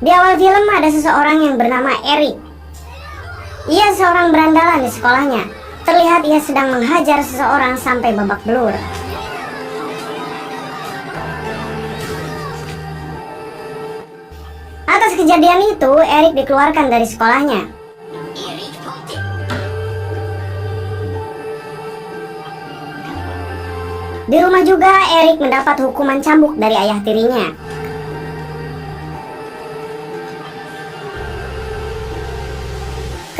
Di awal film ada seseorang yang bernama Eric. Ia seorang berandalan di sekolahnya. Terlihat ia sedang menghajar seseorang sampai babak belur. Atas kejadian itu, Eric dikeluarkan dari sekolahnya. Di rumah juga, Eric mendapat hukuman cambuk dari ayah tirinya.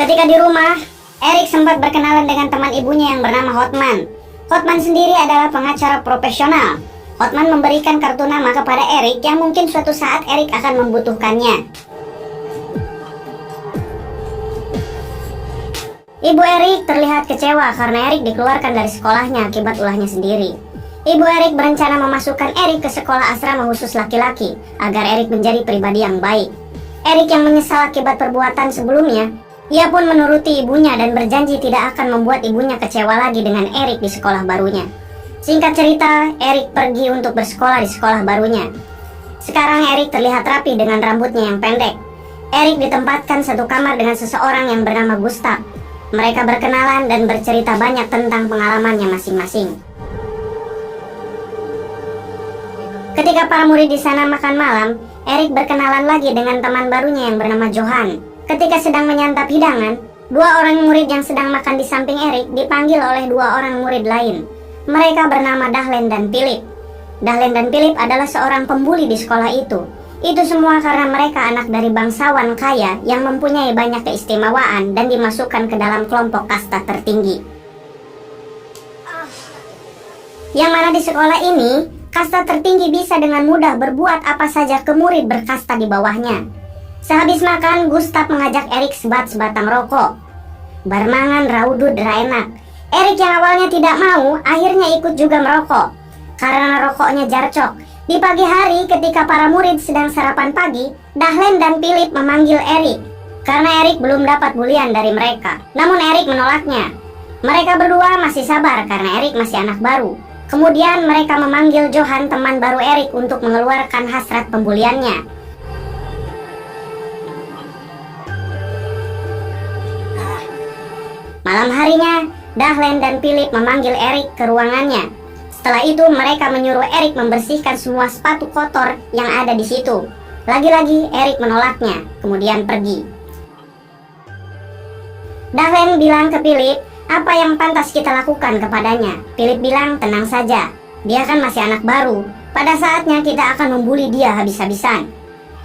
Ketika di rumah, Eric sempat berkenalan dengan teman ibunya yang bernama Hotman. Hotman sendiri adalah pengacara profesional. Hotman memberikan kartu nama kepada Eric yang mungkin suatu saat Eric akan membutuhkannya. Ibu Eric terlihat kecewa karena Eric dikeluarkan dari sekolahnya akibat ulahnya sendiri. Ibu Eric berencana memasukkan Eric ke sekolah asrama khusus laki-laki agar Eric menjadi pribadi yang baik. Eric yang menyesal akibat perbuatan sebelumnya, ia pun menuruti ibunya dan berjanji tidak akan membuat ibunya kecewa lagi dengan Eric di sekolah barunya. Singkat cerita, Eric pergi untuk bersekolah di sekolah barunya. Sekarang Eric terlihat rapi dengan rambutnya yang pendek. Eric ditempatkan satu kamar dengan seseorang yang bernama Gustav. Mereka berkenalan dan bercerita banyak tentang pengalamannya masing-masing. Ketika para murid di sana makan malam, Eric berkenalan lagi dengan teman barunya yang bernama Johan. Ketika sedang menyantap hidangan, dua orang murid yang sedang makan di samping Eric dipanggil oleh dua orang murid lain. Mereka bernama Dahlen dan Philip. Dahlen dan Philip adalah seorang pembuli di sekolah itu. Itu semua karena mereka anak dari bangsawan kaya yang mempunyai banyak keistimewaan dan dimasukkan ke dalam kelompok kasta tertinggi. Yang mana di sekolah ini, kasta tertinggi bisa dengan mudah berbuat apa saja ke murid berkasta di bawahnya. Sehabis makan, Gustav mengajak Eric sebat-sebatang rokok. Barmangan raudud enak. Eric yang awalnya tidak mau, akhirnya ikut juga merokok. Karena rokoknya jarcok. Di pagi hari ketika para murid sedang sarapan pagi, Dahlen dan Philip memanggil Eric. Karena Eric belum dapat bulian dari mereka. Namun Eric menolaknya. Mereka berdua masih sabar karena Eric masih anak baru. Kemudian mereka memanggil Johan, teman baru Eric, untuk mengeluarkan hasrat pembuliannya. Malam harinya, Dahlen dan Philip memanggil Eric ke ruangannya. Setelah itu mereka menyuruh Eric membersihkan semua sepatu kotor yang ada di situ. Lagi-lagi Eric menolaknya, kemudian pergi. Dahlen bilang ke Philip, apa yang pantas kita lakukan kepadanya. Philip bilang, tenang saja, dia kan masih anak baru. Pada saatnya kita akan membuli dia habis-habisan.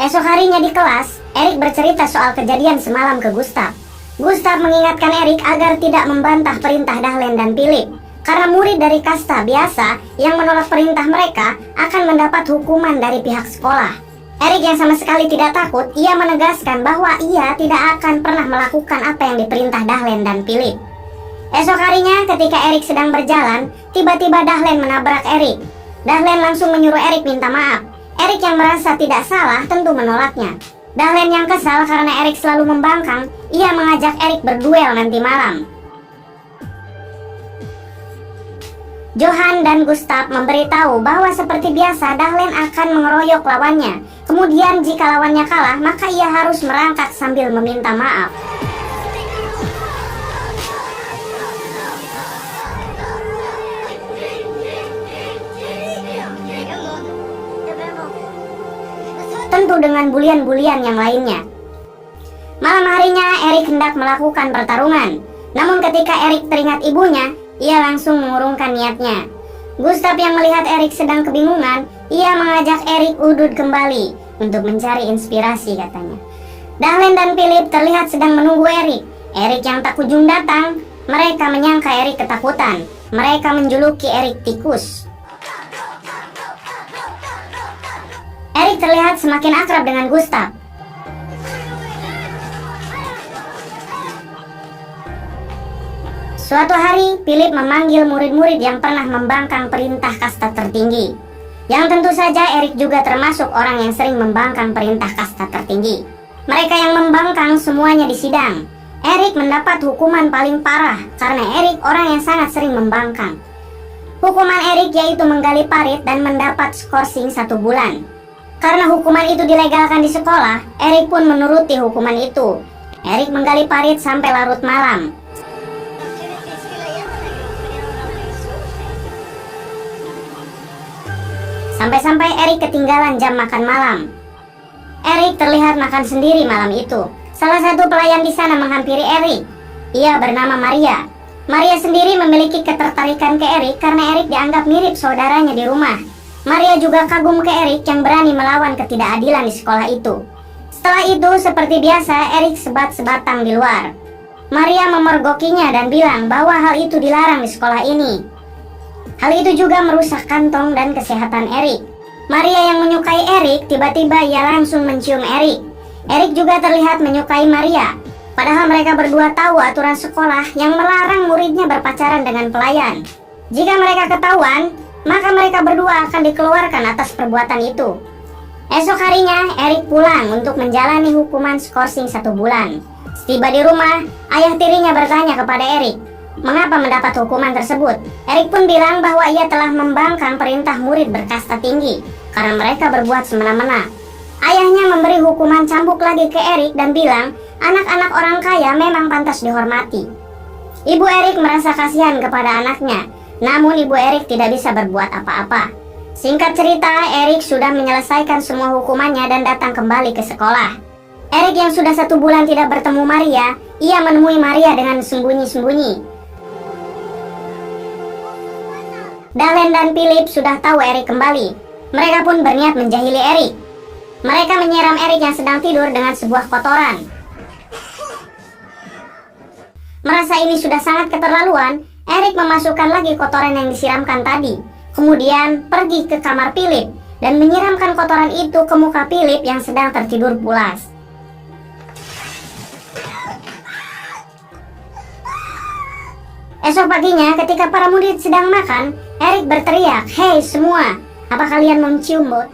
Esok harinya di kelas, Eric bercerita soal kejadian semalam ke Gustav. Gustav mengingatkan Eric agar tidak membantah perintah Dahlen dan Philip. Karena murid dari kasta biasa yang menolak perintah mereka akan mendapat hukuman dari pihak sekolah. Eric yang sama sekali tidak takut, ia menegaskan bahwa ia tidak akan pernah melakukan apa yang diperintah Dahlen dan Philip. Esok harinya ketika Eric sedang berjalan, tiba-tiba Dahlen menabrak Eric. Dahlen langsung menyuruh Eric minta maaf. Eric yang merasa tidak salah tentu menolaknya. Dahlen yang kesal karena Eric selalu membangkang, ia mengajak Eric berduel nanti malam. Johan dan Gustav memberitahu bahwa seperti biasa Dahlen akan mengeroyok lawannya. Kemudian jika lawannya kalah, maka ia harus merangkak sambil meminta maaf. Tentu dengan bulian-bulian yang lainnya. Malam harinya Eric hendak melakukan pertarungan. Namun ketika Eric teringat ibunya, ia langsung mengurungkan niatnya. Gustav yang melihat Eric sedang kebingungan, ia mengajak Eric udud kembali untuk mencari inspirasi katanya. Dahlen dan Philip terlihat sedang menunggu Eric. Eric yang tak kunjung datang, mereka menyangka Eric ketakutan. Mereka menjuluki Eric tikus. Eric terlihat semakin akrab dengan Gustav. Suatu hari, Philip memanggil murid-murid yang pernah membangkang perintah kasta tertinggi. Yang tentu saja Eric juga termasuk orang yang sering membangkang perintah kasta tertinggi. Mereka yang membangkang semuanya disidang. Eric mendapat hukuman paling parah karena Eric orang yang sangat sering membangkang. Hukuman Eric yaitu menggali parit dan mendapat skorsing 1 bulan. Karena hukuman itu dilegalkan di sekolah, Erik pun menuruti hukuman itu. Erik menggali parit sampai larut malam. Sampai-sampai Erik ketinggalan jam makan malam. Erik terlihat makan sendiri malam itu. Salah satu pelayan di sana menghampiri Erik. Ia bernama Maria. Maria sendiri memiliki ketertarikan ke Erik karena Erik dianggap mirip saudaranya di rumah. Maria juga kagum ke Erik yang berani melawan ketidakadilan di sekolah itu. Setelah itu, seperti biasa, Erik sebat-sebatang di luar. Maria memergokinya dan bilang bahwa hal itu dilarang di sekolah ini. Hal itu juga merusak kantong dan kesehatan Erik. Maria yang menyukai Erik, tiba-tiba ia langsung mencium Erik. Erik juga terlihat menyukai Maria. Padahal mereka berdua tahu aturan sekolah yang melarang muridnya berpacaran dengan pelayan. Jika mereka ketahuan, maka mereka berdua akan dikeluarkan atas perbuatan itu. Esok harinya, Erik pulang untuk menjalani hukuman skorsing 1 bulan. Setiba di rumah, ayah tirinya bertanya kepada Erik, mengapa mendapat hukuman tersebut. Erik pun bilang bahwa ia telah membangkang perintah murid berkasta tinggi karena mereka berbuat semena-mena. Ayahnya memberi hukuman cambuk lagi ke Erik dan bilang, anak-anak orang kaya memang pantas dihormati. Ibu Erik merasa kasihan kepada anaknya, namun ibu Erik tidak bisa berbuat apa-apa. Singkat cerita, Erik sudah menyelesaikan semua hukumannya dan datang kembali ke sekolah. Erik yang sudah 1 bulan tidak bertemu Maria, ia menemui Maria dengan sembunyi-sembunyi. Dahlen dan Philip sudah tahu Erik kembali. Mereka pun berniat menjahili Erik. Mereka menyiram Erik yang sedang tidur dengan sebuah kotoran. Merasa ini sudah sangat keterlaluan, Erik memasukkan lagi kotoran yang disiramkan tadi. Kemudian pergi ke kamar Philip dan menyiramkan kotoran itu ke muka Philip yang sedang tertidur pulas. Esok paginya ketika para murid sedang makan, Erik berteriak, "Hei semua, apa kalian mencium bau?"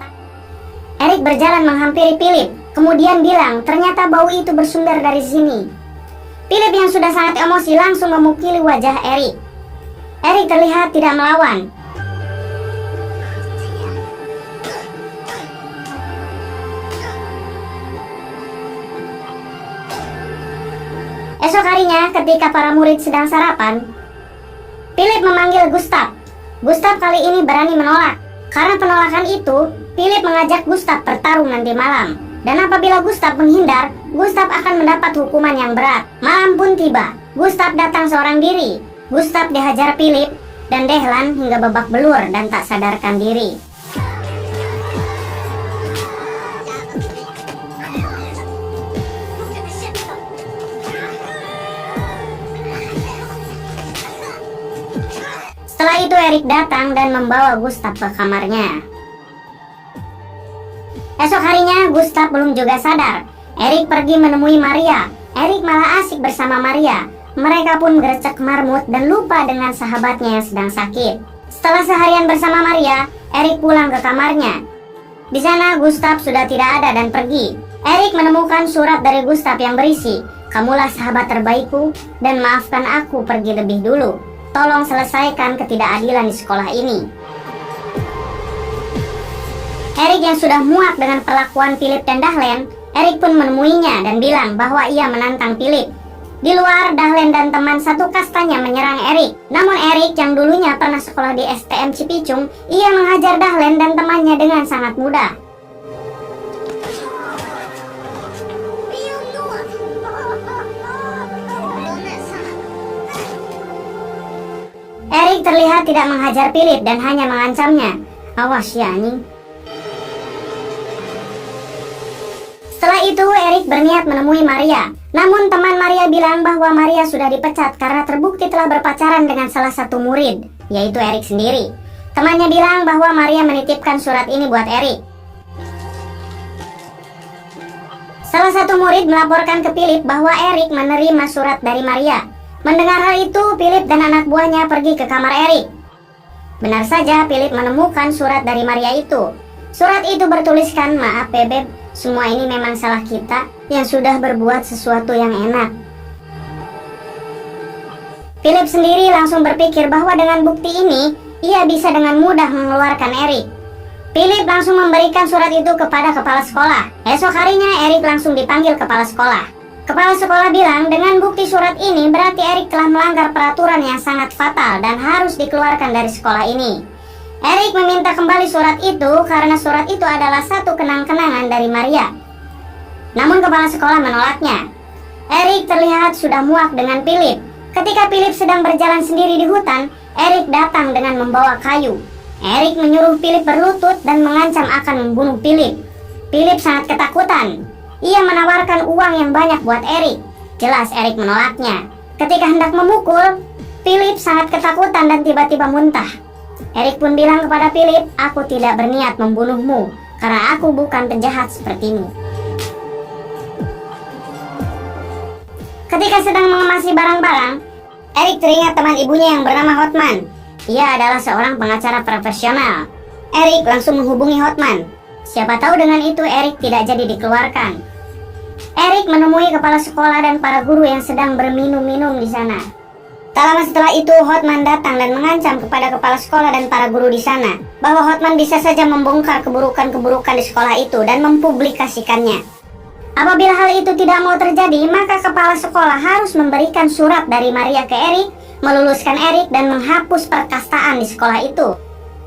Erik berjalan menghampiri Philip, kemudian bilang ternyata bau itu bersumber dari sini. Philip yang sudah sangat emosi langsung memukuli wajah Erik. Erik terlihat tidak melawan. Esok harinya ketika para murid sedang sarapan, Philip memanggil Gustav. Gustav kali ini berani menolak. Karena penolakan itu, Philip mengajak Gustav bertarung nanti malam. Dan apabila Gustav menghindar, Gustav akan mendapat hukuman yang berat. Malam pun tiba. Gustav datang seorang diri. Gustav dihajar Philip dan Dahlen hingga babak belur dan tak sadarkan diri. Setelah itu Erik datang dan membawa Gustav ke kamarnya. Esok harinya Gustav belum juga sadar. Erik pergi menemui Maria. Erik malah asik bersama Maria. Mereka pun gercep marmut dan lupa dengan sahabatnya yang sedang sakit. Setelah seharian bersama Maria, Erik pulang ke kamarnya. Di sana Gustav sudah tidak ada dan pergi. Erik menemukan surat dari Gustav yang berisi, "Kamulah sahabat terbaikku dan maafkan aku pergi lebih dulu. Tolong selesaikan ketidakadilan di sekolah ini." Erik yang sudah muak dengan perlakuan Philip dan Dahlen, Erik pun menemuinya dan bilang bahwa ia menantang Philip. Di luar, Dahlen dan teman satu kastanya menyerang Erik. Namun Erik yang dulunya pernah sekolah di STM Cipicung, ia menghajar Dahlen dan temannya dengan sangat mudah. Erik terlihat tidak menghajar Philip dan hanya mengancamnya. "Awas ya anjing." Setelah itu Erik berniat menemui Maria. Namun teman Maria bilang bahwa Maria sudah dipecat karena terbukti telah berpacaran dengan salah satu murid, yaitu Erik sendiri. Temannya bilang bahwa Maria menitipkan surat ini buat Erik. Salah satu murid melaporkan ke Philip bahwa Erik menerima surat dari Maria. Mendengar hal itu, Philip dan anak buahnya pergi ke kamar Erik. Benar saja, Philip menemukan surat dari Maria itu. Surat itu bertuliskan, "Maaf Bebek, semua ini memang salah kita yang sudah berbuat sesuatu yang enak." Philip sendiri langsung berpikir bahwa dengan bukti ini, ia bisa dengan mudah mengeluarkan Erik. Philip langsung memberikan surat itu kepada kepala sekolah. Esok harinya Erik langsung dipanggil kepala sekolah. Kepala sekolah bilang dengan bukti surat ini berarti Erik telah melanggar peraturan yang sangat fatal dan harus dikeluarkan dari sekolah ini. Erik meminta kembali surat itu karena surat itu adalah satu kenang-kenangan dari Maria. Namun kepala sekolah menolaknya. Erik terlihat sudah muak dengan Philip. Ketika Philip sedang berjalan sendiri di hutan, Erik datang dengan membawa kayu. Erik menyuruh Philip berlutut dan mengancam akan membunuh Philip. Philip sangat ketakutan. Ia menawarkan uang yang banyak buat Erik. Jelas Erik menolaknya. Ketika hendak memukul, Philip sangat ketakutan dan tiba-tiba muntah. Erik pun bilang kepada Philip, "Aku tidak berniat membunuhmu, karena aku bukan penjahat sepertimu." Ketika sedang mengemasi barang-barang, Erik teringat teman ibunya yang bernama Hotman. Ia adalah seorang pengacara profesional. Erik langsung menghubungi Hotman. Siapa tahu dengan itu Erik tidak jadi dikeluarkan. Erik menemui kepala sekolah dan para guru yang sedang berminum-minum di sana. Tak lama setelah itu, Hotman datang dan mengancam kepada kepala sekolah dan para guru di sana bahwa Hotman bisa saja membongkar keburukan-keburukan di sekolah itu dan mempublikasikannya. Apabila hal itu tidak mau terjadi, maka kepala sekolah harus memberikan surat dari Maria ke Erik, meluluskan Erik dan menghapus perkastaan di sekolah itu.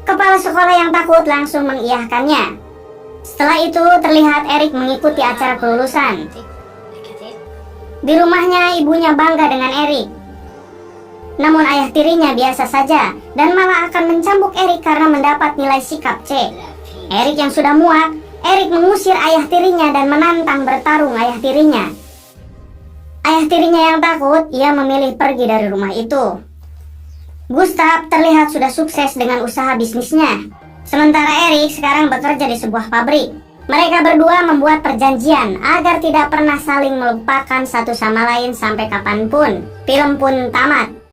Kepala sekolah yang takut langsung mengiyahkannya. Setelah itu terlihat Erik mengikuti acara kelulusan. Di rumahnya ibunya bangga dengan Erik. Namun ayah tirinya biasa saja dan malah akan mencambuk Erik karena mendapat nilai sikap C. Erik yang sudah muak, Erik mengusir ayah tirinya dan menantang bertarung ayah tirinya. Ayah tirinya yang takut, ia memilih pergi dari rumah itu. Gustav terlihat sudah sukses dengan usaha bisnisnya. Sementara Erik sekarang bekerja di sebuah pabrik. Mereka berdua membuat perjanjian agar tidak pernah saling melupakan satu sama lain sampai kapanpun. Film pun tamat.